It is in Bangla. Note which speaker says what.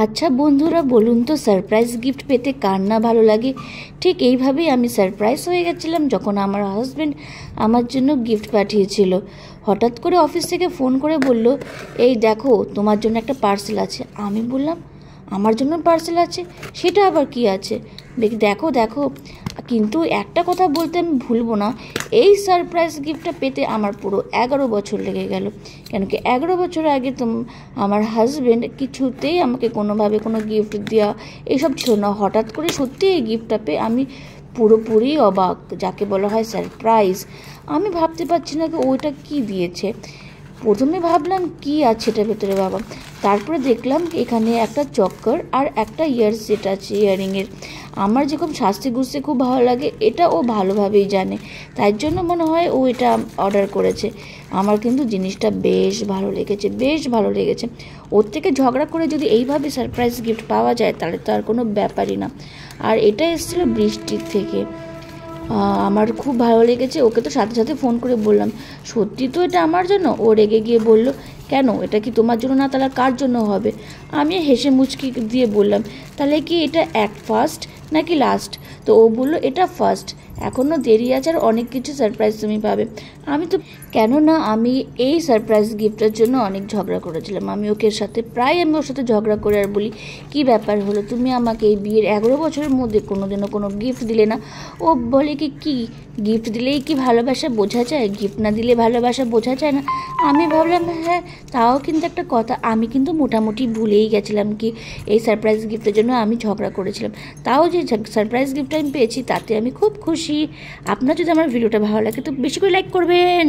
Speaker 1: আচ্ছা বন্ধুরা, বলুন তো সারপ্রাইজ গিফট পেতে কার না ভালো লাগে। ঠিক এইভাবেই আমি সারপ্রাইজ হয়ে গেছিলাম যখন আমার হাজব্যান্ড আমার জন্য গিফট পাঠিয়েছিল। হঠাৎ করে অফিস থেকে ফোন করে বলল, এই দেখো তোমার জন্য একটা পার্সেল আছে। আমি বললাম, আমার জন্য পার্সেল আছে? সেটা আবার কি আছে? দেখো দেখো। কিন্তু একটা কথা বলতে আমি ভুলবো না, এই সারপ্রাইজ গিফটটা পেতে আমার পুরো 11 বছর লেগে গেল। কেন কি 11 বছর আগে তো আমার হাজব্যান্ড কিছুতেই আমাকে কোনোভাবে কোনো গিফট দেওয়া এইসব ছিল না। হঠাৎ করে সত্যি এই গিফটটা পেয়ে আমি পুরোপুরি অবাক, যাকে বলা হয় সারপ্রাইজ। আমি ভাবতে পারছি না ওইটা কি দিয়েছে। প্রথমে ভাবলাম কি আছে এটার ভেতরে বাবা, তারপরে দেখলাম এখানে একটা চক্কর আর একটা ইয়ার সেট আছে ইয়ারিংয়ের। আমার যেরকম শাস্তি গুছতে খুব ভালো লাগে, এটা ও ভালোভাবেই জানে, তাই জন্য মনে হয় ও এটা অর্ডার করেছে। আমার কিন্তু জিনিসটা বেশ ভালো লেগেছে, বেশ ভালো লেগেছে। ওর থেকে ঝগড়া করে যদি এইভাবে সারপ্রাইজ গিফট পাওয়া যায় তাহলে তো আর কোনো ব্যাপারই না। আর এটা এসেছিলো বৃষ্টির থেকে। আমার খুব ভালো লেগেছে। ওকে তো সাথে সাথে ফোন করে বললাম, সত্যি তো এটা আমার জন্য? ও রেগে গিয়ে বলল, কেন, এটা কি তোমার জন্য না তাহলে কার জন্য হবে? আমি হেসে মুচকি দিয়ে বললাম, তাহলে কি এটা ফার্স্ট নাকি লাস্ট? তো ও বলল, এটা ফার্স্ট, এখনও দেরি আছে, আর অনেক কিছু সারপ্রাইজ তুমি পাবে। আমি তো কেননা আমি এই সারপ্রাইজ গিফটের জন্য অনেক ঝগড়া করেছিলাম। আমি ওর সাথে ঝগড়া করে আর বলি, কি ব্যাপার হলো, তুমি আমাকে এই বিয়ের 11 বছরের মধ্যে কোনোদিনও কোনো গিফট দিলে না। ও বলে কি গিফট দিলেই কি ভালোবাসা বোঝা যায়? গিফট না দিলে ভালোবাসা বোঝা যায় না। আমি ভাবলাম হ্যাঁ, তাও কিন্তু একটা কথা, আমি কিন্তু মোটামুটি ভুলেই গেছিলাম কি এই সারপ্রাইজ গিফটের জন্য আমি ঝগড়া করেছিলাম। তাও যে সারপ্রাইজ গিফট আমি পেয়েছি তাতে আমি খুব খুশি। আপনার যদি আমার ভিডিওটা ভালো লাগে তো বেশি করে লাইক করবেন।